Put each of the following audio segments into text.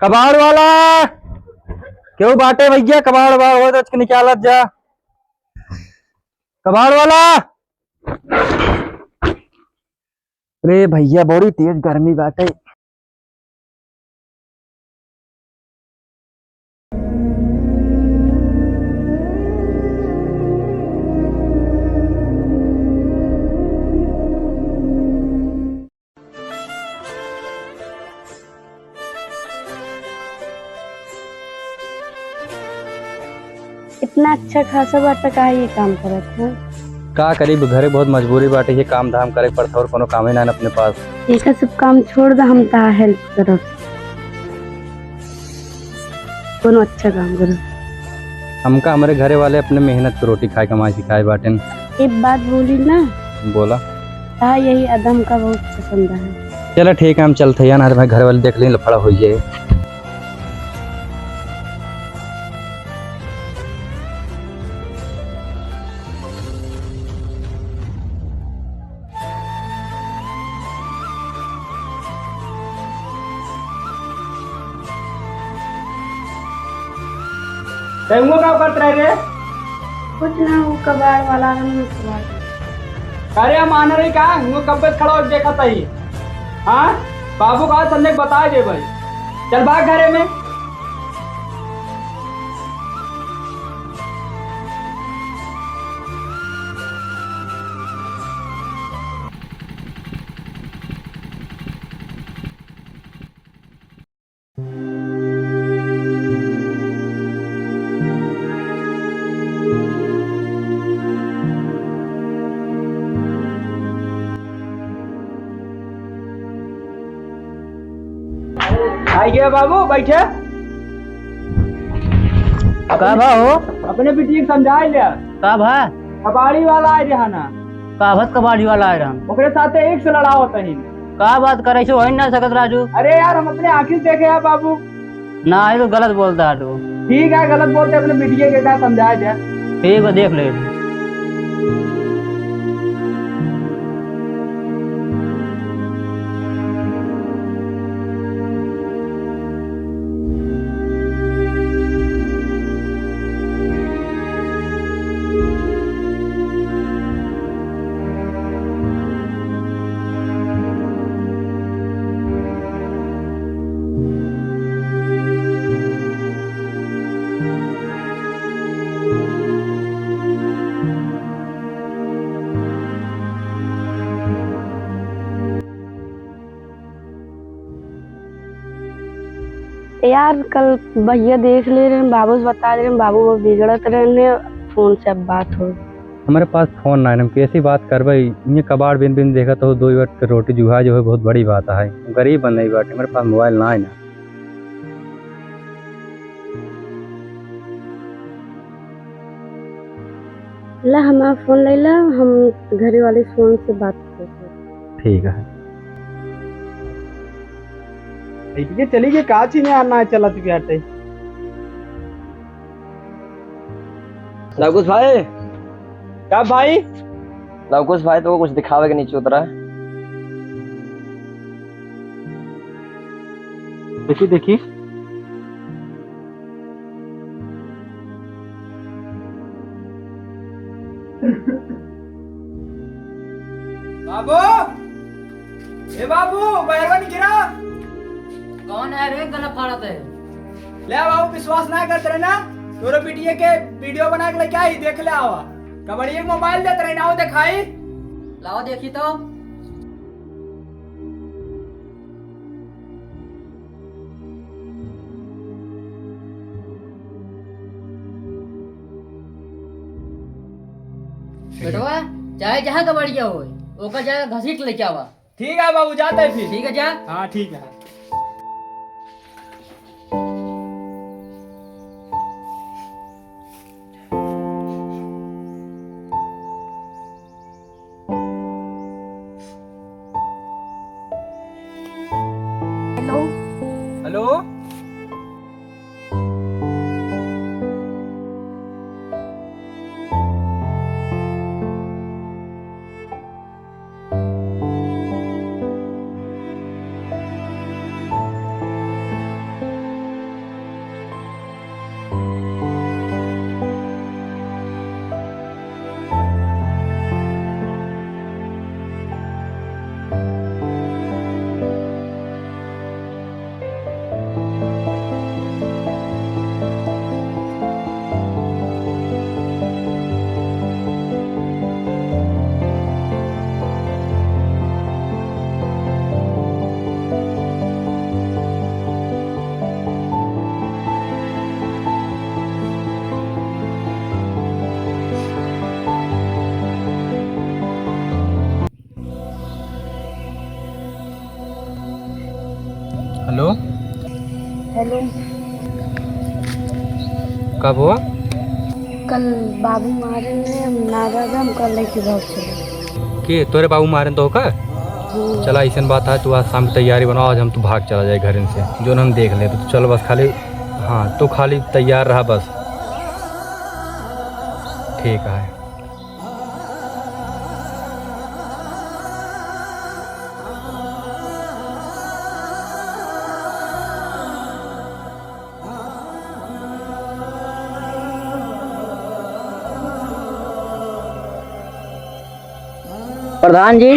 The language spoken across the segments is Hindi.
कबाड़ वाला क्यों बाटे भैया? कबाड़ वाड़ हो तो निकालत जा। कबाड़ वाला। अरे भैया बड़ी तेज गर्मी बाटे। इतना अच्छा खासा बाटा का ये काम करत है। का करीब घरे बहुत मजबूरी बाटे, ये काम धाम करे पड़ता और कोनो काम ही ना है अपने पास। एक सब काम छोड़ दा, हम ता हेल्प करब। कोनो अच्छा काम करो। हमका हमारे घरे वाले अपने मेहनत की रोटी खाए कमाई सिखाए बाटे। एक बात बोली ना, बोला। ता यही अदम का बहुत पसंद है। चलो ठीक है, हम चलते हैं ना, घर वाले देख लें लफड़ा हो जाए। तेंगो का करत रहे रे? कुछ ना, वो कबाड़ वाला हम कबाड़। अरे मान रही का वो कब से खड़ा होके देखा तही। हाँ बाबू का संजय बता दे भाई। चल भाग घरे में। आई गया बाबू, बैठे। का भा हो? अपने बेटी समझा लिया। का भा? कबाड़ी वाला आए रहा ना। का भत कबाड़ी वाला आए रहन? ओकरे साथे एक से लड़ाओ तही। का बात करे छो? हो ना सकत राजू। अरे यार हम अपने आंखी देखे हैं बाबू। ना आई तो गलत बोलता है तू। ठीक है, गलत बोलते अपने बेटिए के क्या समझाया जाए। ठीक है, देख ले। यार कल भैया देख ले रहे, बाबू से बता रहे, बाबू वो बिगड़त रहे, फोन से अब बात हो। हमारे पास फोन ना है, हम कैसी बात करबे? ये कबाड़ बिन बिन देखा तो 2 वक्त के रोटी जुहा जो है बहुत बड़ी बात है। गरीब बन नहीं बाटे, हमारे पास मोबाइल ना है ना। ला हमारा फोन ले ला, हम घरे वाले फोन से बात करते। ठीक है। ये चली गई काची में आना चला तू क्या? लवकुश भाई। क्या भाई? लवकुश भाई तो कुछ दिखावे के नीचे उतरा है। देखी देखी। बाबू, ए बाबू, बैरवन गिरा। कौन है रे? गला फाड़त है। ले बाबू, विश्वास ना करते रहे ना, तोरे पीटीए के वीडियो बना के लेके आई, देख ले आवा। कबड्डी के मोबाइल देते रहे ना, वो दिखाई। लाओ देखी तो। बेटवा चाहे जहाँ कबाड़िया हो, ओका जाकर घसीट लेके आवा। ठीक है बाबू, जाते हैं फिर। ठीक है, जा। हाँ ठीक है। हेलो। Hello, hello. कब हुआ? कल बाबू मारे ने नाराज हम कल लेके भाग चले। के तोरे बाबू मारे तो का? चला ऐसा बात है, तू आज शाम की तैयारी बनाओ, आज हम तू भाग चला जाए घर से, जो हम देख ले। तो चलो बस खाली, हाँ तो खाली तैयार रहा बस। ठीक है। प्रधान जी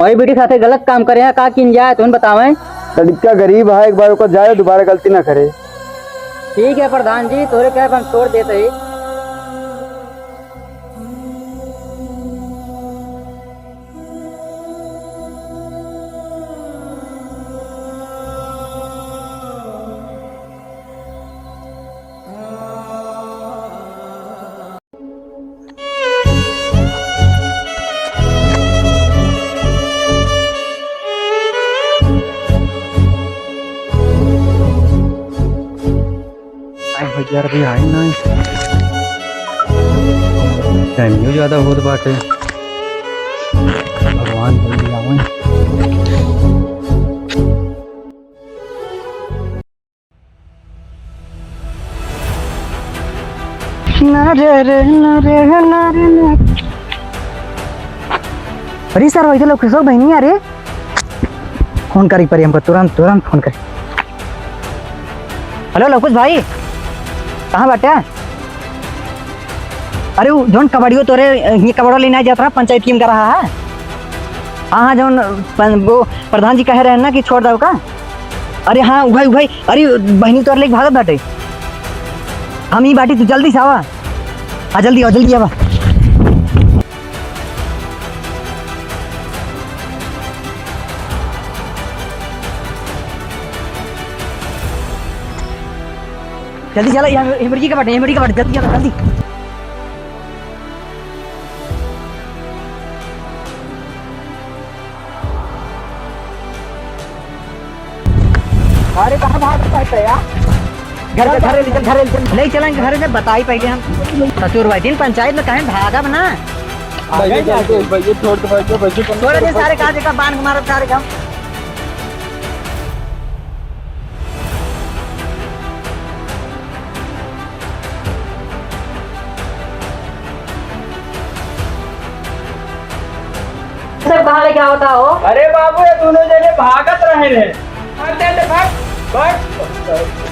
वही बेटी साथे गलत काम करे हैं, का किन जाए तुम बतावें। लड़का गरीब है, एक बार ऊपर जाए दोबारा गलती ना करे। ठीक है प्रधान जी, तोरे क्या हम छोड़ देते ही। यार भी आई ना, टाइम ज़्यादा होत बाटे। भगवान जल्दी आवे। अरे सर वही लोग किशोर बहनी अरे फोन करी परी हमको, तुरंत तुरंत फोन करी। हेलो लवकुश भाई, कहाँ बैठे? अरे वो जोन कबड्डी तोरे ये कबड्डा लेने जाता रहा, पंचायत टीम का रहा है। हाँ जोन वो प्रधान जी कह रहे हैं ना कि छोड़ दो का। अरे हाँ भाई भाई, अरे बहनी तोर लेके भागत बाटे, हम ही बाटी, तू जल्दी से आवा। हाँ जल्दी आओ, जल्दी आवा। जल्दी चला, हेमरजी का बटन, हेमरजी का बटन, जल्दी चला जल्दी। अरे कहाँ भाग सकते यार? घर ले चलेंगे, घर से बताई पहले हम ससुर भाई दिन पंचायत में कहें भागा बना। छोड़ दे सारे कहा देखा बांध मारो सारे काम। कहाँ लेके होता हो? अरे बाबू ये दोनों जने भागत रहे हैं। भाग।